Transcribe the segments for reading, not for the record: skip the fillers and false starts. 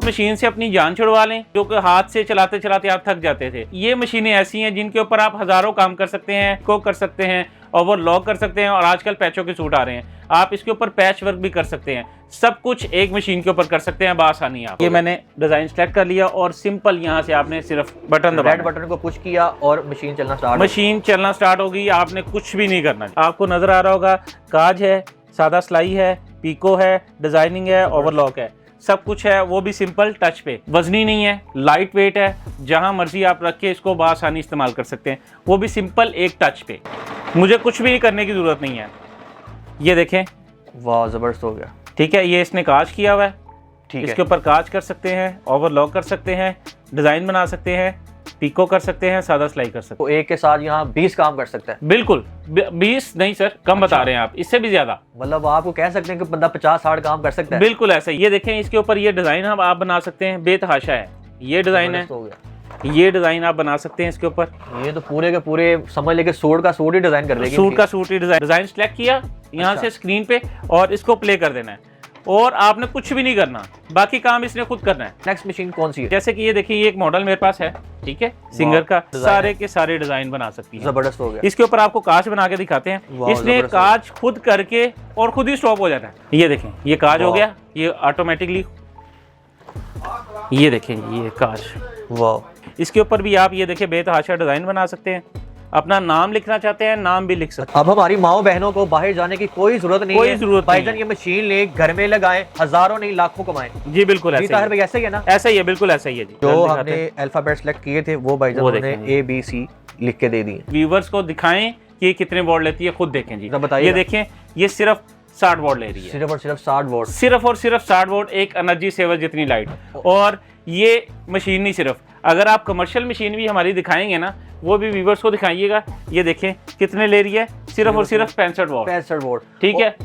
Machine से अपनी जान छुड़वा लें, जो कि हाथ से चलाते चलाते आप थक जाते थे। ये मशीनें ऐसी हैं जिनके ऊपर आप हजारों काम कर सकते हैं, को कर सकते हैं, ओवरलॉक कर सकते हैं, और आजकल पैचों के सूट आ रहे हैं, आप इसके ऊपर पैच वर्क भी कर सकते हैं। सब कुछ एक मशीन के ऊपर कर सकते हैं बआसानी। आप ये मैंने डिजाइन सेलेक्ट कर लिया और सिंपल यहाँ से आपने सिर्फ बटन दबाया, रेड बटन को पुश किया और मशीन चलना स्टार्ट हो गई। आपने कुछ भी नहीं करना। आपको नजर आ रहा होगा काज है, सादा सिलाई है, पीको है, डिजाइनिंग है, ओवरलॉक है, सब कुछ है, वो भी सिंपल टच पे। वजनी नहीं है, लाइट वेट है, जहां मर्जी आप रख के इसको बआसानी इस्तेमाल कर सकते हैं, वो भी सिंपल एक टच पे। मुझे कुछ भी करने की जरूरत नहीं है। ये देखें, वाह जबरदस्त हो गया। ठीक है, ये इसने काज किया हुआ है, ठीक है, इसके ऊपर काज कर सकते हैं, ओवरलॉक कर सकते हैं, डिजाइन बना सकते हैं, पीको कर सकते हैं, सादा सिलाई कर सकते हैं। तो एक के साथ यहाँ 20 काम कर सकता है? बिल्कुल 20 नहीं सर, कम बता रहे हैं आप, इससे भी ज्यादा। मतलब आपको कह सकते हैं कि बंदा 50-60 काम कर सकता है? बिल्कुल ऐसा। ये देखें, इसके ऊपर ये डिजाइन हम आप बना सकते हैं, बेतहाशा है ये डिजाइन है, ये डिजाइन आप बना सकते हैं इसके ऊपर। ये तो पूरे के पूरे समझ लेके सूट का सूट ही डिजाइन कर देगी। सूट का सूट ही डिजाइन सेलेक्ट किया यहाँ से स्क्रीन पे और इसको प्ले कर देना है, और आपने कुछ भी नहीं करना, बाकी काम इसने खुद करना है। नेक्स्ट मशीन कौन सी है? जैसे कि ये देखिए, ये एक मॉडल मेरे पास है, ठीक है, सिंगर का, सारे के सारे डिजाइन बना सकती है। जबरदस्त हो गया। इसके ऊपर आपको कांच बना के दिखाते हैं, इसने कांच खुद करके और खुद ही स्टॉप हो जाता है। ये देखें, ये कांच हो गया, ये ऑटोमेटिकली, ये देखें ये कांच। वाह। इसके ऊपर भी आप ये देखें बेतहाशा डिजाइन बना सकते हैं, अपना नाम लिखना चाहते हैं नाम भी लिख सकते हैं। अब हमारी माओ बहनों को बाहर जाने की कोई जरूरत नहीं है, भाईजान ये मशीन ले घर में लगाएं, हजारों नहीं लाखों कमाएं। जी बिल्कुल ऐसा ही है। ऐसा ही है ना? ऐसा ही है, बिल्कुल ऐसा ही है जी। जो हमने अल्फाबेट सेलेक्ट किए थे वो भाईजान ने ABC लिख के दे दिए। व्यूअर्स को दिखाएं कि ये कितने वॉट लेती है, खुद देखें जी। बताइए, ये देखें, ये सिर्फ 60 वॉट ले रही है, सिर्फ और सिर्फ 60 वॉट, सिर्फ और सिर्फ 60 वॉट, एक एनर्जी सेवर जितनी लाइट। और ये मशीन नहीं, सिर्फ अगर आप कमर्शियल मशीन भी हमारी दिखाएंगे ना, वो भी व्यूअर्स को दिखाइएगा। ये देखें कितने ले रही है, सिर्फ और सिर्फ 65 वॉट, ठीक है।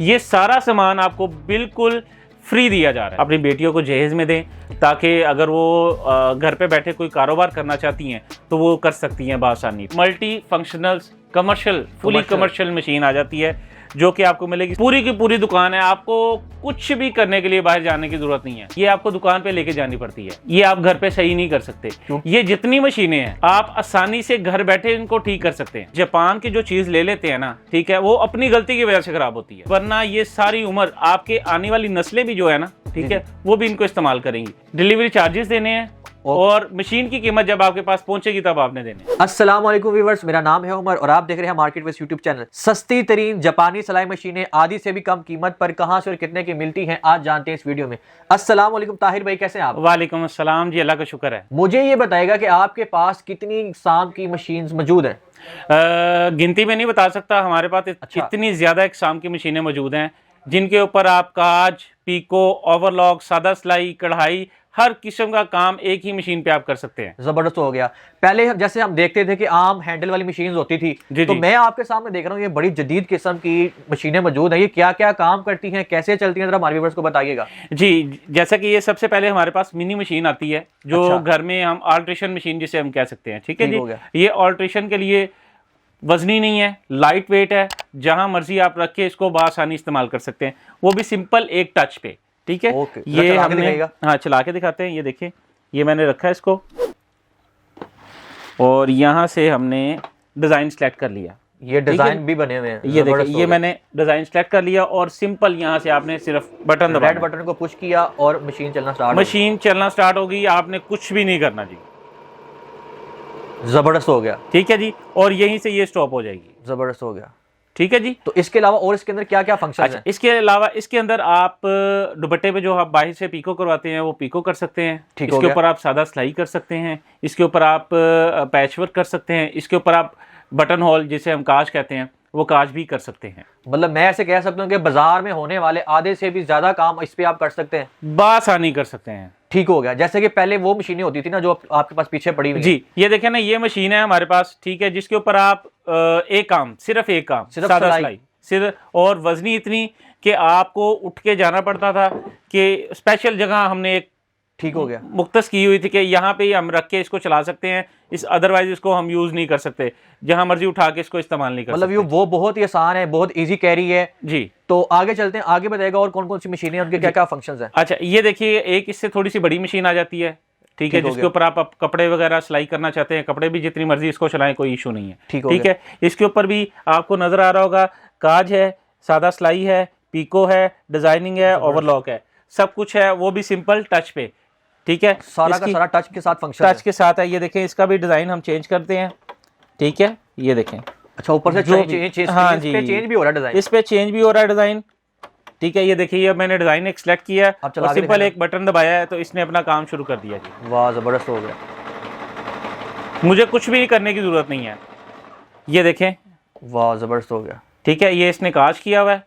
ये सारा सामान आपको बिल्कुल फ्री दिया जा रहा है। अपनी बेटियों को जहेज में दें, ताकि अगर वो घर पे बैठे कोई कारोबार करना चाहती हैं तो वो कर सकती हैं बआसानी। Multi functional commercial, fully commercial machine आ जाती है, जो कि आपको मिलेगी। पूरी की पूरी दुकान है, आपको कुछ भी करने के लिए बाहर जाने की जरूरत नहीं है। ये आपको दुकान पे लेके जानी पड़ती है, ये आप घर पे सही नहीं कर सकते। ये जितनी मशीनें हैं आप आसानी से घर बैठे इनको ठीक कर सकते हैं। जापान की जो चीज ले लेते हैं ना, ठीक है, वो अपनी गलती की वजह से खराब होती है, वरना ये सारी उम्र आपके आने वाली नस्लें भी जो है ना, ठीक है, वो भी इनको इस्तेमाल करेंगी। डिलीवरी चार्जेस देने हैं और मशीन की कीमत जब आपके पास पहुंचेगी तब आपने देने। अस्सलाम वालेकुम व्यूअर्स, मेरा नाम है उमर और आप देख रहे हैं मार्केट विद यूट्यूब चैनल। सस्ती तरीन जापानी सिलाई मशीनें आधी से भी कम कीमत पर कहां से और कितने की मिलती हैं, आज जानते हैं इस वीडियो में। अस्सलाम वालेकुम ताहिर भाई, कैसे हैं आप? वालेकुम अस्सलाम जी, अल्लाह का शुक्र है। मुझे ये बताएगा कि आपके पास कितनी इकसाम की मशीन मौजूद है? गिनती में नहीं बता सकता, हमारे पास इतनी ज्यादा इकसाम की मशीनें मौजूद हैं, जिनके ऊपर आप काज, पीको, ओवरलॉक, सादा सिलाई, कढ़ाई, हर किस्म का काम एक ही मशीन पे आप कर सकते हैं। जबरदस्त हो गया। पहले जैसे हम देखते थे कि आम हैंडल वाली मशीन होती थी, तो मैं आपके सामने देख रहा हूँ ये बड़ी जदीद किस्म की मशीनें मौजूद हैं। ये क्या क्या काम करती हैं, कैसे चलती हैं, जरा हमारे व्यूअर्स को बताइएगा। जी, जैसा कि ये सबसे पहले हमारे पास मिनी मशीन आती है, जो घर में हम ऑल्ट्रेशन मशीन जिसे हम कह सकते हैं, ठीक है जी। ये ऑल्ट्रेशन के लिए वजनी नहीं है, लाइट वेट है, जहां मर्जी आप रख के इसको बआसानी इस्तेमाल कर सकते हैं, वो भी सिंपल एक टच पे, ठीक है। ये हमने हाँ चला के दिखाते हैं। ये देखिए, ये मैंने रखा है इसको और यहाँ से हमने डिजाइन सेलेक्ट कर लिया। ये डिजाइन भी बने हुए हैं। ये देखिए, ये मैंने डिजाइन सेलेक्ट कर लिया और सिंपल यहाँ से आपने सिर्फ बटन दबाया, रेड बटन को पुश किया और मशीन चलना स्टार्ट हो गई। आपने कुछ भी नहीं करना जी, जबरदस्त हो गया, ठीक है जी। और यहीं से ये स्टॉप हो जाएगी। जबरदस्त हो गया, ठीक है जी। तो इसके अलावा और इसके अंदर क्या क्या फंक्शन है? इसके अलावा इसके अंदर आप दुपट्टे पे जो आप बाहर से पीको करवाते हैं वो पीको कर सकते हैं, इसके ऊपर आप सादा सिलाई कर सकते हैं, इसके ऊपर आप पैच वर्क कर सकते हैं, इसके ऊपर आप बटन होल जिसे हम काज कहते हैं वो काज भी कर सकते हैं। मतलब मैं ऐसे कह सकता हूँ कि बाजार में होने वाले आधे से भी ज्यादा काम इस पे आप कर सकते हैं, बआसानी कर सकते हैं। ठीक हो गया। जैसे कि पहले वो मशीनें होती थी ना जो आपके पास पीछे पड़ी हुई जी, ये देखें ना, ये मशीन है हमारे पास, ठीक है, जिसके ऊपर आप एक काम, सिर्फ एक काम, सादा सिलाई सिर्फ, और वजनी इतनी कि आपको उठ के जाना पड़ता था कि स्पेशल जगह हमने एक ठीक हो गया। मुख्तस की हुई थी कि यहाँ पे ही हम रख के इसको चला सकते हैं, इस अदरवाइज इसको हम यूज नहीं कर सकते, जहां मर्जी उठा के इसको इस्तेमाल नहीं कर मतलब सकते। ये वो बहुत ही आसान है, बहुत इजी कैरी है जी। तो आगे चलते हैं, आगे बताएगा और कौन कौन सी मशीनें हैं, उनके क्या क्या फंक्शंस हैं। अच्छा, ये देखिए एक इससे थोड़ी सी बड़ी मशीन आ जाती है, ठीक है, हो जिसके गया। ऊपर आप कपड़े वगैरह सिलाई करना चाहते हैं, कपड़े भी जितनी मर्जी इसको चलाएं, कोई इशू नहीं है। ठीक हो ठीक गया। है, इसके ऊपर भी आपको नजर आ रहा होगा काज है, सादा सिलाई है, पीको है, डिजाइनिंग है, ओवरलॉक है, सब कुछ है, वो भी सिंपल टच पे। ठीक है, सारा का सारा टच के साथ फंक्शन टच के साथ है। ये देखें, इसका भी डिजाइन हम चेंज करते हैं, ठीक है, ये देखें। अच्छा, ऊपर से जो चेंज हाँ इस पे चेंज भी हो रहा है डिजाइन, इस पे चेंज भी हो रहा है डिजाइन। ठीक है, ये देखिए, अब मैंने डिजाइन एक सिलेक्ट किया है अब चला और के सिंपल दिखाना। एक बटन दबाया है तो इसने अपना काम शुरू कर दिया जी। वाह जबरदस्त हो गया, मुझे कुछ भी करने की जरूरत नहीं है। ये देखें, वाह जबरदस्त हो गया। ठीक है, ये इसने काज किया हुआ है,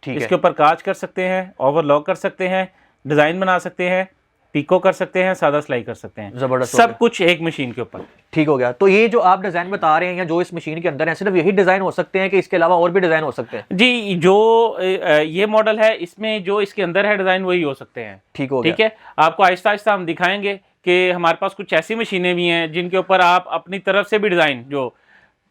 ठीक इसके है, ऊपर काज कर सकते हैं, ओवरलॉक कर सकते हैं, डिजाइन बना सकते हैं, पीको कर सकते हैं, सादा सिलाई कर सकते हैं, जबरदस्त हो सब गया। कुछ एक मशीन के ऊपर। ठीक हो गया। तो ये जो आप डिजाइन बता रहे हैं या जो इस मशीन के अंदर है, सिर्फ यही डिजाइन हो सकते हैं कि इसके अलावा और भी डिजाइन हो सकते हैं? जी, जो ये मॉडल है, इसमें जो इसके अंदर है डिजाइन वही हो सकते हैं। ठीक हो गया। ठीक है, आपको आहिस्ता आहिस्ता हम दिखाएंगे कि हमारे पास कुछ ऐसी मशीनें भी हैं जिनके ऊपर आप अपनी तरफ से भी डिजाइन, जो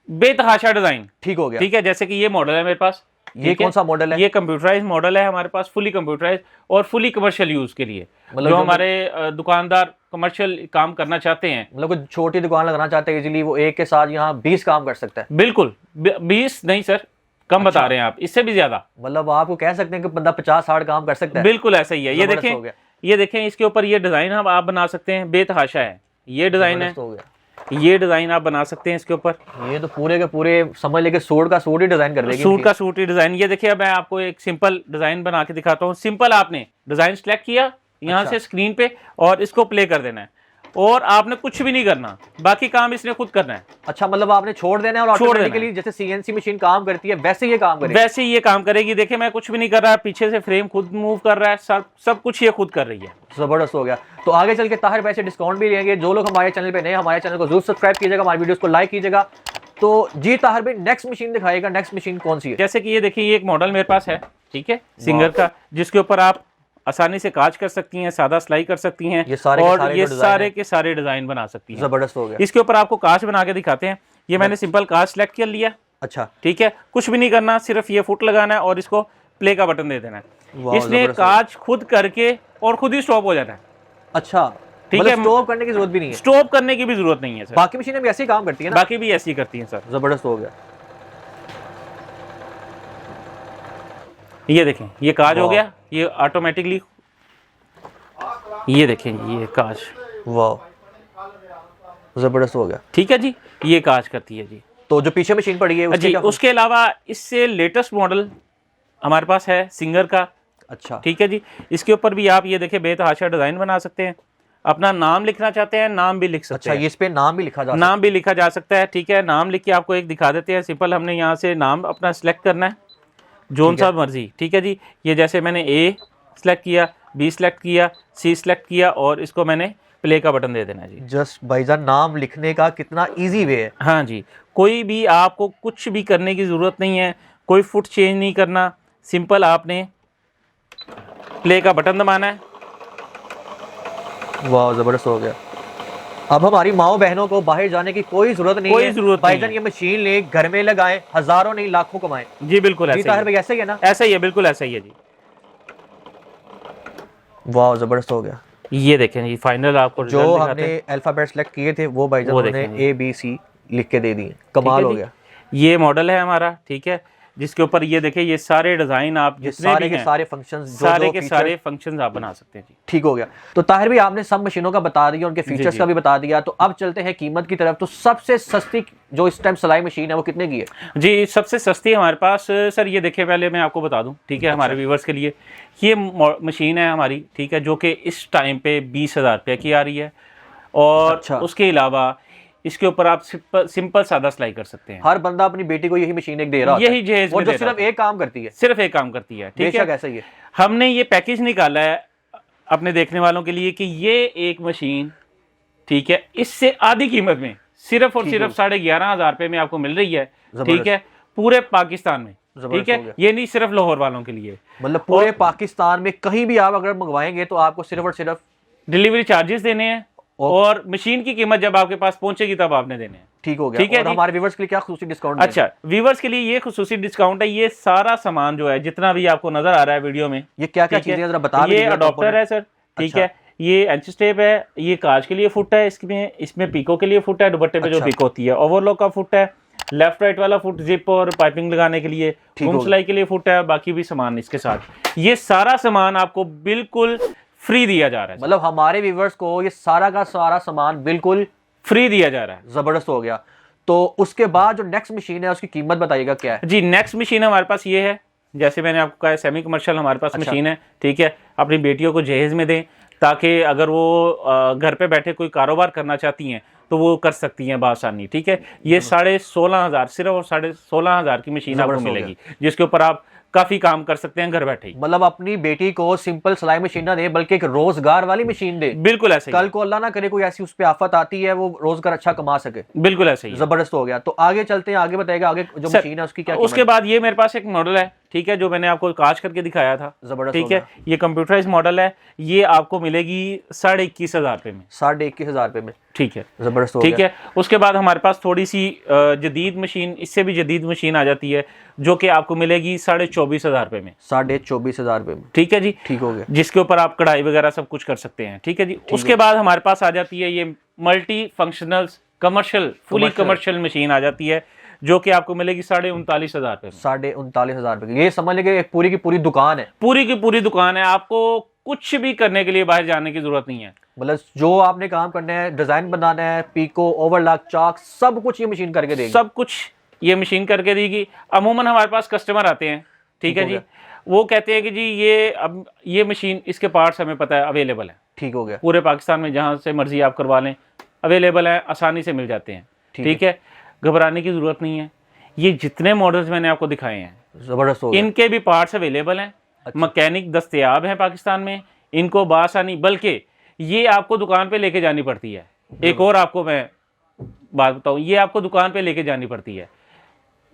बेतहाशा डिजाइन। ठीक हो गया। ठीक है, जैसे कि ये मॉडल है मेरे पास। ये ठीक कौन सा मॉडल है? ये कंप्यूटराइज मॉडल है हमारे पास, फुली कंप्यूटराइज और फुली कमर्शियल यूज के लिए, मतलब जो जो हमारे दुकानदार कमर्शियल काम करना चाहते हैं। मतलब कोई छोटी दुकान लगाना चाहते हैं इजीली, वो एक के साथ यहाँ 20 काम कर सकता है? बिल्कुल, 20 नहीं सर, कम बता रहे हैं आप, इससे भी ज्यादा। मतलब आपको कह सकते हैं कि बंदा 50-60 काम कर सकता है? बिल्कुल ऐसा ही है। ये जबरदस्त हो देखें, गया। ये देखें, इसके ऊपर ये डिजाइन हम आप बना सकते हैं, बेतहाशा है ये डिजाइन है, जबरदस्त हो गया। ये डिजाइन आप बना सकते हैं इसके ऊपर। ये तो पूरे के पूरे समझ लेके सूट का सूट ही डिजाइन कर देगी। सूट का सूट ही डिजाइन। ये देखिए, अब मैं आपको एक सिंपल डिजाइन बना के दिखाता हूँ। सिंपल आपने डिजाइन सिलेक्ट किया यहाँ अच्छा। से स्क्रीन पे और इसको प्ले कर देना है, और आपने कुछ भी नहीं करना, बाकी काम इसने खुद करना है। अच्छा, मतलब आपने छोड़ देना है और छोड़ देना ऑटोमेटिकली जैसे सीएनसी मशीन काम करती है वैसे ये काम करेगी? वैसे ही ये काम करेगी। देखिए, मैं कुछ भी नहीं कर रहा, पीछे से फ्रेम खुद मूव कर रहा है, सब कुछ ये खुद कर रही है। जबरदस्त हो गया। तो आगे चल के ताहिर भाई से डिस्काउंट भी लेंगे। जो लोग हमारे चैनल पे नए, हमारे चैनल को जरूर सब्सक्राइब कीजिएगा, हमारी वीडियोस को लाइक कीजिएगा। तो जी ताहिर भाई, नेक्स्ट मशीन दिखाएगा, नेक्स्ट मशीन कौन सी है? जैसे कि ये देखिए, ये एक मॉडल मेरे पास है, ठीक है, सिंगर का, जिसके ऊपर आप आसानी से काज कर सकती हैं, सादा सिलाई कर सकती हैं, ये सारे के और सारे ये जो डिजाइन सारे हैं। के सारे डिजाइन बना सकती हैं। जबरदस्त हो गया। इसके ऊपर आपको काज बना के दिखाते हैं। ये मैंने सिंपल काज सेलेक्ट कर लिया, अच्छा, ठीक है, कुछ भी नहीं करना, सिर्फ ये फुट लगाना है और इसको प्ले का बटन दे देना वाह, है। इसने जबरदस्त। काज खुद करके और खुद ही स्टॉप हो जाता है। अच्छा, ठीक मतलब है, स्टॉप करने की जरूरत भी नहीं है? स्टॉप करने की भी जरूरत नहीं है सर, बाकी मशीनें भी ऐसे ही काम करती है ना? बाकी भी ऐसी करती हैं सर। जबरदस्त हो गया। ये देखें, ये काज हो वाह। गया, ये ऑटोमेटिकली, ये देखें, ये काज, वाह, जबरदस्त हो गया। ठीक है जी, ये काज करती है जी। तो जो पीछे मशीन पड़ी है उसके जी, क्या? उसके अलावा इससे लेटेस्ट मॉडल हमारे पास है सिंगर का, अच्छा, ठीक है जी। इसके ऊपर भी आप ये देखें, बेतहाशा डिजाइन बना सकते हैं, अपना नाम लिखना चाहते हैं नाम भी लिख सकते अच्छा, हैं, ये इस पे नाम भी लिखा जा सकता नाम भी लिखा जा सकता है। ठीक है, नाम लिख के आपको एक दिखा देते हैं। सिंपल हमने यहाँ से नाम अपना सिलेक्ट करना है, जोन सा मर्जी, ठीक है जी। ये जैसे मैंने ए सिलेक्ट किया, बी सिलेक्ट किया, सी सिलेक्ट किया, और इसको मैंने प्ले का बटन दे देना है जी। है। जस्ट भाईजान, नाम लिखने का कितना इजी वे है। हाँ जी, कोई भी आपको कुछ भी करने की ज़रूरत नहीं है, कोई फुट चेंज नहीं करना, सिंपल आपने प्ले का बटन दबाना है। वाह, जबरदस्त हो गया। अब हमारी माओ बहनों को बाहर जाने की कोई जरूरत नहीं कोई है। जरूरत नहीं भाईजान, है। ये मशीन ले घर में लगाएं, हजारों नहीं लाखों कमाएं। जी बिल्कुल जी ऐसा ताहिर ही भाई, है, ऐसा ही है ना? ऐसा ही है, बिल्कुल ऐसा ही है जी। वाह, जबरदस्त हो गया। ये देखें जी, फाइनल आपको जो result दिखाते हमने हैं। अल्फाबेट सेलेक्ट किए थे वो भाईजान वो उन्होंने देखेंगे। ABC लिख के दे दिए। ठीक कमाल है हो जी। गया। ये मॉडल है हमारा, ठीक है, जिसके ऊपर ये देखें, ये सारे डिजाइन आप ये जितने सारे भी के हैं, सारे फंक्शंस, सारे के सारे फंक्शंस आप बना सकते हैं जी। ठीक हो गया। तो ताहिर भाई, आपने सब मशीनों का बता दिया, उनके फीचर्स जी। का भी बता दिया। तो अब चलते हैं कीमत की तरफ। तो सबसे सस्ती जो इस टाइम सिलाई मशीन है वो कितने की है? जी, सबसे सस्ती हमारे पास सर, ये देखिए, पहले मैं आपको बता दूं, ठीक है, हमारे व्यूवर्स के लिए, ये मशीन है हमारी, ठीक है, जो कि इस टाइम पे 20,000 रुपये की आ रही है। और अच्छा। उसके अलावा इसके ऊपर आप सिंपल सादा सिलाई कर सकते हैं। हर बंदा अपनी बेटी को यही मशीन एक दे रहा होता यही है, जहेज और में जो दे रहा सिर्फ एक काम करती है। सिर्फ एक काम करती है, ठीक बेशक है। ऐसा ही है। हमने ये पैकेज निकाला है अपने देखने वालों के लिए कि ये एक मशीन, ठीक है, इससे आधी कीमत में सिर्फ और सिर्फ 11,500 रुपये में आपको मिल रही है, ठीक है, पूरे पाकिस्तान में, ठीक हो गया। है। ये नहीं सिर्फ लाहौर वालों के लिए, मतलब पूरे पाकिस्तान में कहीं भी आप अगर मंगवाएंगे तो आपको सिर्फ और सिर्फ डिलीवरी चार्जेस देने हैं और मशीन की कीमत जब आपके पास पहुंचेगी तब आपने देने हैं। ठीक हो गया। ठीक है और जी। हमारे व्यूअर्स के लिए क्या खुसूसी डिस्काउंट? अच्छा, व्यूवर्स के लिए ये खुसूसी डिस्काउंट है। ये सारा सामान जो है जितना भी आपको नजर आ रहा है वीडियो में, ये क्या क्या ठीक है? चीजें जरा बता ये अडॉप्टर है सर, ठीक अच्छा। है। ये एंच स्टेप है, ये कांच के लिए फुट है, इसमें पीको के लिए फुट है, दुपट्टे पे जो अच्छा। पिक होती है, ओवरलॉक का फुट है, लेफ्ट राइट वाला फुट जिप और पाइपिंग लगाने के लिए, घूम सिलाई के लिए फुट है, बाकी भी सामान इसके साथ। ये सारा सामान आपको बिल्कुल फ्री दिया जा रहा है। मतलब हमारे व्यूअर्स को ये सारा का सारा सामान बिल्कुल फ्री दिया जा रहा है। जबरदस्त हो गया। तो उसके बाद जो नेक्स्ट मशीन है उसकी कीमत बताइएगा क्या है? जी, नेक्स्ट मशीन हमारे पास ये है, जैसे मैंने आपको कहा सेमी कमर्शियल हमारे पास अच्छा। मशीन है, ठीक है। अपनी बेटियों को जहेज में दें ताकि अगर वो घर पे बैठे कोई कारोबार करना चाहती हैं तो वो कर सकती हैं बासानी, ठीक है। ये 16,500 सिर्फ और 16,500 की मशीन आपको जबरदस्त हो मिलेगी, जिसके ऊपर आप काफी काम कर सकते हैं घर बैठे ही। मतलब अपनी बेटी को सिंपल सिलाई मशीन ना दे बल्कि एक रोजगार वाली मशीन दे। बिल्कुल ऐसे ही कल को अल्लाह ना करे कोई ऐसी उस पे आफत आती है, वो रोजगार अच्छा कमा सके। बिल्कुल ऐसे ही। जबरदस्त हो गया। तो आगे चलते हैं, आगे बताएगा आगे जो सर, मशीन है उसकी क्या उसके बाद ये मेरे पास एक मॉडल है, ठीक है, जो मैंने आपको कांच करके दिखाया था, जबरदस्त ठीक हो है। गया। ये कंप्यूटराइज मॉडल है, ये आपको मिलेगी 21,500 रुपए में, 21,500 रुपए में। ठीक है। जबरदस्त हो ठीक गया। है। उसके बाद हमारे पास थोड़ी सी जदीद मशीन, इससे भी जदीद मशीन आ जाती है, जो कि आपको मिलेगी 24,500 रुपए में, 24,500 रुपए में। ठीक है जी। ठीक हो गया। जिसके ऊपर आप कढ़ाई वगैरह सब कुछ कर सकते हैं, ठीक है जी। उसके बाद हमारे पास आ जाती है ये multi functional commercial, fully commercial machine आ जाती है, जो कि आपको मिलेगी 39,500 रुपए में। 39,500 रुपए की। ये समझ लीजिए एक पूरी की पूरी दुकान है। पूरी की पूरी दुकान है, आपको कुछ भी करने के लिए बाहर जाने की जरूरत नहीं है। मतलब जो आपने काम करना है, डिजाइन बनाना है, पीको, ओवरलॉक, चाक, सब कुछ ये मशीन करके देगी। सब कुछ ये मशीन करके देगी। अमूमन हमारे पास कस्टमर आते हैं, ठीक है जी, वो कहते हैं कि जी ये अब ये मशीन, इसके पार्ट्स हमें पता है अवेलेबल है, ठीक हो गया। पूरे पाकिस्तान में जहाँ से मर्जी आप करवा लें, अवेलेबल है, आसानी से मिल जाते हैं, ठीक है। घबराने की जरूरत नहीं है। ये जितने मॉडल्स मैंने आपको दिखाए हैं, जबरदस्त हो गया। इनके भी पार्ट्स अवेलेबल हैं। अच्छा। मैकेनिक दस्तयाब हैं पाकिस्तान में, इनको बासानी, बल्कि ये आपको दुकान पे लेके जानी पड़ती है। एक और आपको मैं बात बताऊं, ये आपको दुकान पे लेके जानी पड़ती है,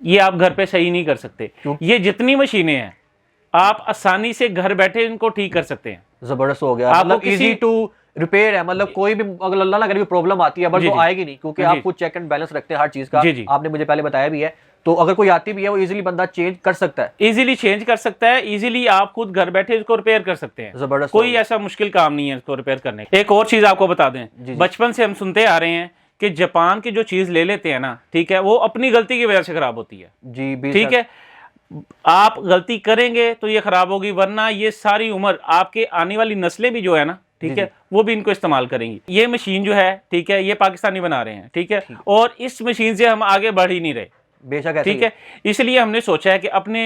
ये आप घर पे सही नहीं कर सकते। ये जितनी मशीनें हैं आप आसानी से घर बैठे इनको ठीक कर सकते हैं। जबरदस्त हो गया। आपको मतलब किसी- इजी टू रिपेयर है। मतलब कोई भी अगर अल्लाह ना करे भी प्रॉब्लम आती है बट जी, वो जी। आएगी नहीं, क्योंकि जी। आप खुद चेक एंड बैलेंस रखते हैं हर चीज का। जी, जी। आपने मुझे पहले बताया भी है। तो अगर कोई आती भी है वो इजीली बंदा चेंज कर सकता है। इजीली चेंज कर सकता है, इजीली आप खुद घर बैठे इसको रिपेयर कर सकते हैं। जबरदस्त कोई हो ऐसा मुश्किल काम नहीं है इसको रिपेयर करने का। एक और चीज आपको बता दें, जी। बचपन से हम सुनते आ रहे हैं कि जापान की जो चीज ले लेते हैं ना, ठीक है, वो अपनी गलती की वजह से खराब होती है, जी भी ठीक है। आप गलती करेंगे तो ये खराब होगी, वरना ये सारी उम्र आपके आने वाली नस्लें भी जो है ना, ठीक है, वो भी इनको इस्तेमाल करेंगी। ये मशीन जो है, ठीक है, ये पाकिस्तानी बना रहे हैं, ठीक है, और इस मशीन से हम आगे बढ़ ही नहीं रहे, बेशक ऐसे ठीक है। इसलिए हमने सोचा है कि अपने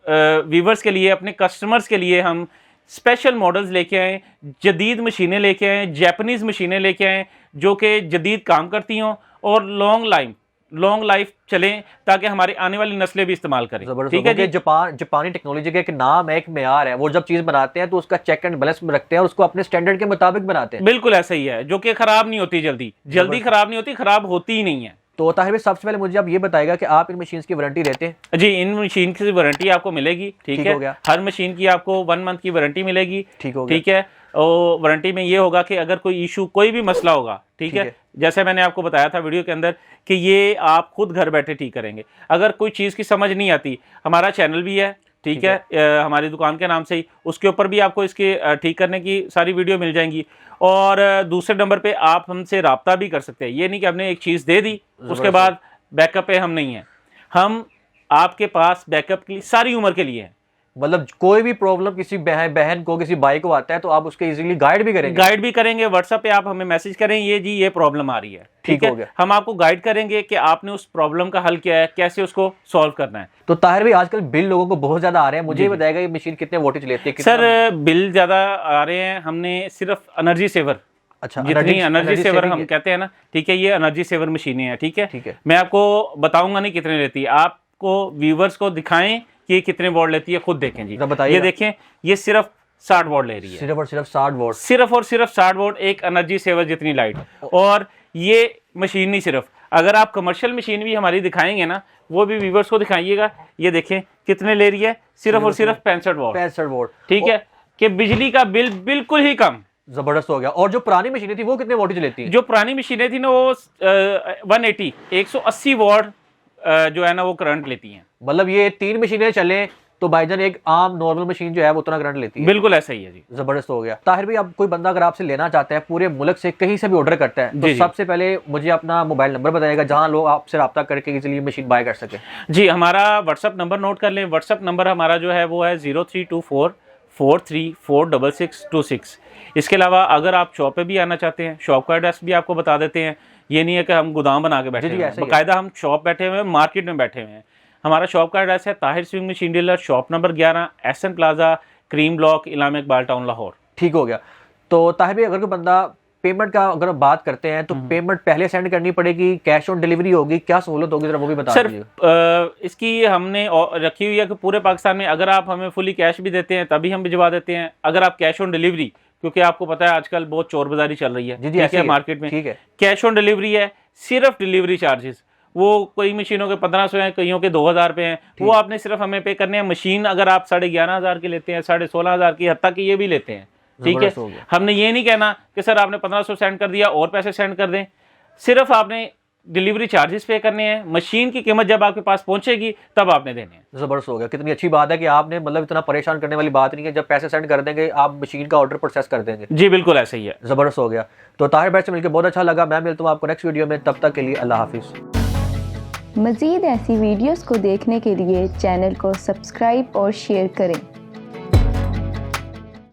व्यूवर्स के लिए, अपने कस्टमर्स के लिए हम स्पेशल मॉडल्स लेके आए, जदीद मशीनें लेके आए, जापानीज मशीनें लेके आए, जो कि जदीद काम करती हों और लॉन्ग लाइफ चलें, ताकि हमारी आने वाली नस्लें भी इस्तेमाल करें, ठीक है जी। जापानी टेक्नोलॉजी का एक नाम है, एक मेयार है। वो जब चीज बनाते हैं तो उसका चेक एंड बैलेंस में रखते हैं और उसको अपने स्टैंडर्ड के मुताबिक बनाते हैं। बिल्कुल ऐसा ही है, जो कि खराब नहीं होती, जल्दी खराब नहीं होती, खराब होती ही नहीं है। तो ताहिर भाई सबसे पहले मुझे आप ये बताएगा कि आप इन मशीन की वारंटी देते हैं? जी, इन मशीन की वारंटी आपको मिलेगी, ठीक ठीक है। हो गया। हर मशीन की आपको 1 मंथ की वारंटी मिलेगी, ठीक हो गया। ठीक है। और वारंटी में ये होगा कि अगर कोई इशू, कोई भी मसला होगा, ठीक है, जैसे मैंने आपको बताया था वीडियो के अंदर कि ये आप खुद घर बैठे ठीक करेंगे। अगर कोई चीज़ की समझ नहीं आती, हमारा चैनल भी है, ठीक है, हमारी दुकान के नाम से ही, उसके ऊपर भी आपको इसके ठीक करने की सारी वीडियो मिल जाएंगी। और दूसरे नंबर पे आप हमसे रब्ता भी कर सकते हैं। ये नहीं कि हमने एक चीज़ दे दी उसके बाद बैकअप पे हम नहीं हैं, हम आपके पास बैकअप के लिए सारी उम्र के लिए हैं। मतलब कोई भी प्रॉब्लम किसी बहन को, किसी भाई को आता है तो आप उसके इजीली गाइड भी करेंगे? व्हाट्सएप पे आप हमें मैसेज करें, ये जी ये प्रॉब्लम आ रही है, ठीक है, हम आपको गाइड करेंगे कि आपने उस प्रॉब्लम का हल किया है, कैसे उसको सॉल्व करना है। तो ताहिर भाई आजकल बिल लोगों को बहुत ज्यादा आ रहे हैं, मुझे बताएगा ये मशीन कितने वोल्टेज लेती है? सर बिल ज्यादा आ रहे हैं, हमने सिर्फ एनर्जी सेवर, अच्छा, जितनी एनर्जी सेवर हम कहते हैं ना, ठीक है, ये एनर्जी सेवर मशीनें हैं, ठीक है। मैं आपको बताऊंगा नहीं कितने लेती है, आपको व्यूवर्स को दिखाएं कि कितने वॉट लेती है, खुद देखें जी। ये देखें, ये सिर्फ 60 वॉट ले रही है, सिर्फ और सिर्फ 60 वॉट, सिर्फ और सिर्फ 60 वॉट, एक एनर्जी सेवर जितनी लाइट। और ये मशीन नहीं सिर्फ, अगर आप कमर्शियल मशीन भी हमारी दिखाएंगे ना, वो भी व्यूवर्स को दिखाइएगा। ये देखें कितने ले रही है, सिर्फ और सिर्फ 65 वॉट, 65 वॉट, ठीक है, कि बिजली का बिल बिल्कुल ही कम, जबरदस्त हो गया। और जो पुरानी मशीनें थी वो कितने वोल्टेज लेती हैं? जो पुरानी मशीनें थी ना वो 180 वॉट जो है ना वो करंट लेती हैं। मतलब ये 3 मशीनें चलें तो भाईजान एक आम नॉर्मल मशीन जो है वो उतना करंट लेती है। बिल्कुल ऐसा ही है जी। जबरदस्त हो गया। ताहिर भाई, अब कोई बंदा अगर आपसे लेना चाहता है, पूरे मुल्क से कहीं से भी ऑर्डर करता है, तो जी, जी। सबसे पहले मुझे अपना मोबाइल नंबर बताइएगा जहां लोग आपसे रब्ता करके इजीली मशीन बाय कर सके। जी, हमारा व्हाट्सअप नंबर नोट कर लें। व्हाट्सअप नंबर हमारा जो है वो है 0324434626। इसके अलावा अगर आप शॉप पे भी आना चाहते हैं, शॉप का एड्रेस भी आपको बता देते हैं। ये नहीं है कि हम गोदाम बना के बैठे जी, हुए हैं, ऐसा ही है। बाकायदा हम शॉप बैठे हुए हैं, मार्केट में बैठे हुए हैं। हमारा शॉप का एड्रेस है Tahir sewing machine dealer, shop number 11, SN plaza, cream block, Allama Iqbal Town, Lahore. ठीक हो गया। तो ताहिर भाई, अगर कोई बंदा पेमेंट का अगर बात करते हैं तो पेमेंट पहले सेंड करनी पड़ेगी, कैश ऑन डिलीवरी होगी, क्या सहूलत होगी, जरा वो भी बता सर दीजिए। इसकी हमने रखी हुई है कि पूरे पाकिस्तान में अगर आप हमें फुली कैश भी देते हैं तभी हम भिजवा देते हैं। अगर आप कैश ऑन डिलीवरी, क्योंकि आपको पता है आजकल बहुत चोर बाजारी चल रही है, जी, ठीक ऐसे है, ही है। मार्केट में ठीक है। कैश ऑन डिलीवरी है, सिर्फ डिलीवरी चार्जेस वो कोई मशीनों के 1500 हैं, कईयों के 2000 रुपए हैं, वो आपने सिर्फ हमें पे करने हैं। मशीन अगर आप 11,500 की लेते हैं, 16,500 की, हद तक ये भी लेते हैं, ठीक है। जबरदस्त हो गया। हमने ये नहीं कहना कि सर आपने 1500 सेंड कर दिया और पैसे सेंड कर दें, सिर्फ आपने डिलीवरी चार्जेस पे करने हैं। मशीन की कीमत जब आपके पास पहुंचेगी तब आपने देने हैं। जबरदस्त हो गया। कितनी अच्छी बात है कि आपने मतलब इतना परेशान करने वाली बात नहीं है, जब पैसे सेंड कर देंगे आप मशीन का ऑर्डर प्रोसेस कर देंगे। जी बिल्कुल ऐसा ही है। जबरदस्त हो गया। तो ताहिर भाई से मिलकर बहुत अच्छा लगा। मैं मिलता हूँ आपको नेक्स्ट वीडियो में, तब तक के लिए अल्लाह हाफिज़। मज़ीद ऐसी वीडियोस को देखने के लिए चैनल को सब्सक्राइब और शेयर करें।